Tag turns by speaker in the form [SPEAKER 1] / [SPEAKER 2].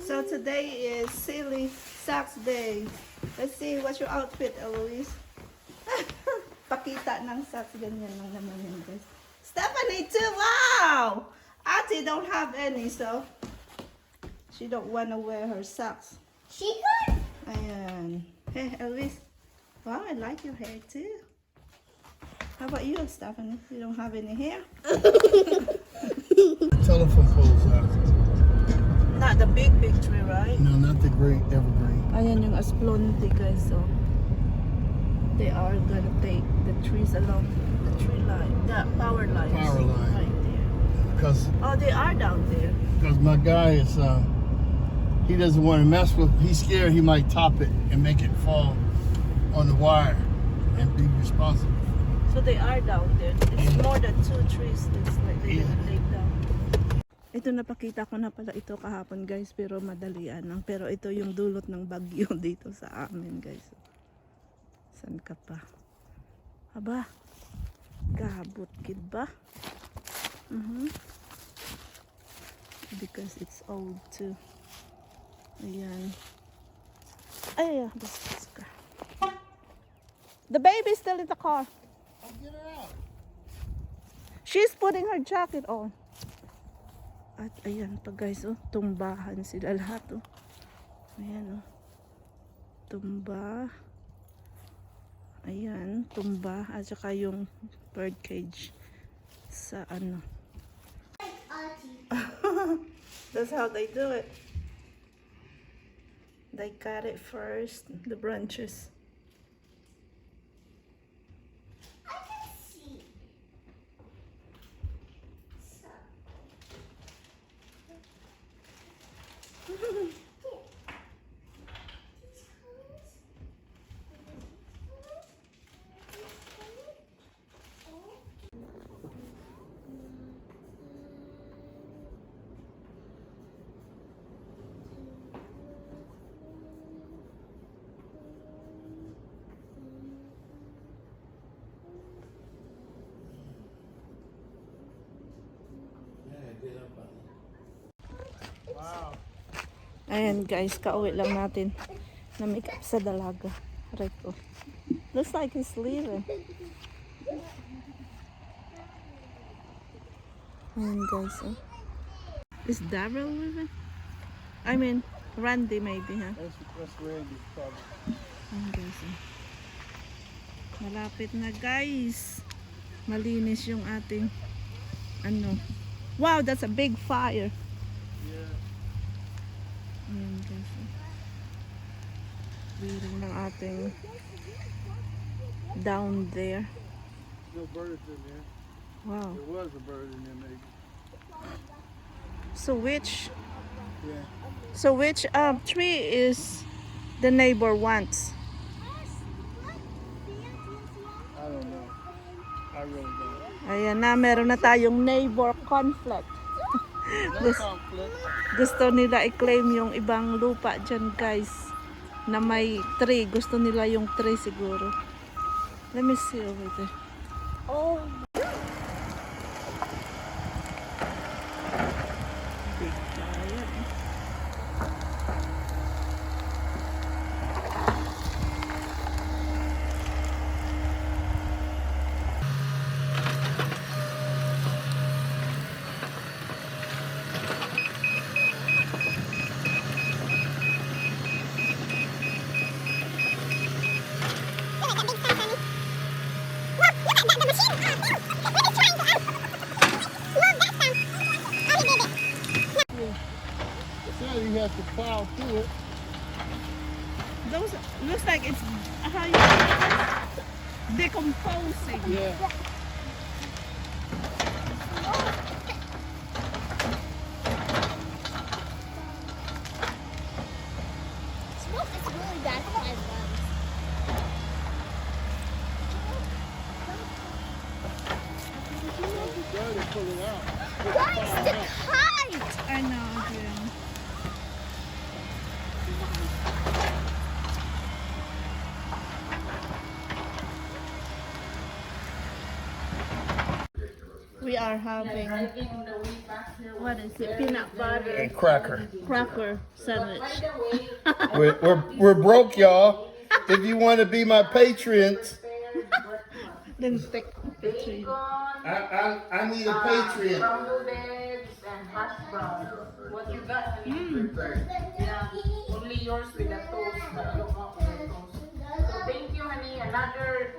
[SPEAKER 1] So today is silly socks day. Let's see, what's your outfit, Eloise? Pakita ng socks, ganyan lang naman yun, guys. Stephanie too, wow! Ate don't have any, so she don't wanna wear her socks.
[SPEAKER 2] She could.
[SPEAKER 1] Ayan. Hey, Eloise. Wow, I like your hair too. How about you, Stephanie? You don't have any hair?
[SPEAKER 3] Telephone poles out.
[SPEAKER 1] Not the big tree, right?
[SPEAKER 3] No, not the great evergreen.
[SPEAKER 1] Ayan yung asplonte, guys. So, they are gonna take the trees along the tree line, the power lines.
[SPEAKER 3] Power line.
[SPEAKER 1] Right there.
[SPEAKER 3] Because
[SPEAKER 1] Oh, they are down there.
[SPEAKER 3] my guy is he doesn't want to mess with. He's scared he might top it and make it fall on the wire and be responsible.
[SPEAKER 1] So they are down there. It's more than 2 trees. It's like they're gonna take down. Ito napakita ko na pala ito kahapon, guys, pero madalian lang. Pero ito yung dulot ng bagyo dito sa amin, guys. San ka pa? Aba, kabot kid ba? Because it's old too. Ayan. Ay, basta ka. The baby's still in the car.
[SPEAKER 3] I'll get her out.
[SPEAKER 1] She's putting her jacket on. At ayan pa, guys, oh, tumbahan sila lahat, oh. Ayan, oh. Tumba. Ayan, tumba. At saka yung bird cage sa ano. That's how they do it. They cut it first, the branches.
[SPEAKER 2] I can see.
[SPEAKER 3] Wow.
[SPEAKER 1] Ayan, guys, kauwi lang natin na make up sa dalaga. Right ko. Looks like he's leaving. Ayan, guys, oh. Is Daryl leaving? I mean, Randy maybe, huh?
[SPEAKER 3] That's Randy probably.
[SPEAKER 1] Ayan, guys, oh. Malapit na, guys. Malinis yung ating ano. Wow, that's a big fire.
[SPEAKER 3] Yeah.
[SPEAKER 1] Ayan, guys, oh. Biring ng ating down there.
[SPEAKER 3] No birds in there.
[SPEAKER 1] Wow.
[SPEAKER 3] There was a bird in there maybe.
[SPEAKER 1] So which
[SPEAKER 3] Yeah.
[SPEAKER 1] tree is the neighbor wants?
[SPEAKER 3] I don't know. I really don't.
[SPEAKER 1] Ayan na, meron na tayong neighbor conflict.
[SPEAKER 3] No conflict.
[SPEAKER 1] Gusto nila i-claim yung ibang lupa dyan, guys, na may tree. Gusto nila yung tree siguro. Let me see over there.
[SPEAKER 2] Oh.
[SPEAKER 1] Big fire.
[SPEAKER 3] It said he has to plow through it.
[SPEAKER 1] Those looks like it's how you decomposing.
[SPEAKER 3] Yeah.
[SPEAKER 2] Smoke is really bad for my lungs.
[SPEAKER 3] They pull it out.
[SPEAKER 2] Where's the kite?
[SPEAKER 1] I know, Jim. We are having What is it? Peanut butter.
[SPEAKER 3] and cracker.
[SPEAKER 1] Cracker sandwich.
[SPEAKER 3] We're broke, y'all. If you want to be my patrons,
[SPEAKER 1] Then take the tree.
[SPEAKER 3] I need a patron.
[SPEAKER 4] Scrambled eggs and hash brown. What you got, honey? Yeah, only yours with the toast, but I don't want with the toast. So thank you, honey. Another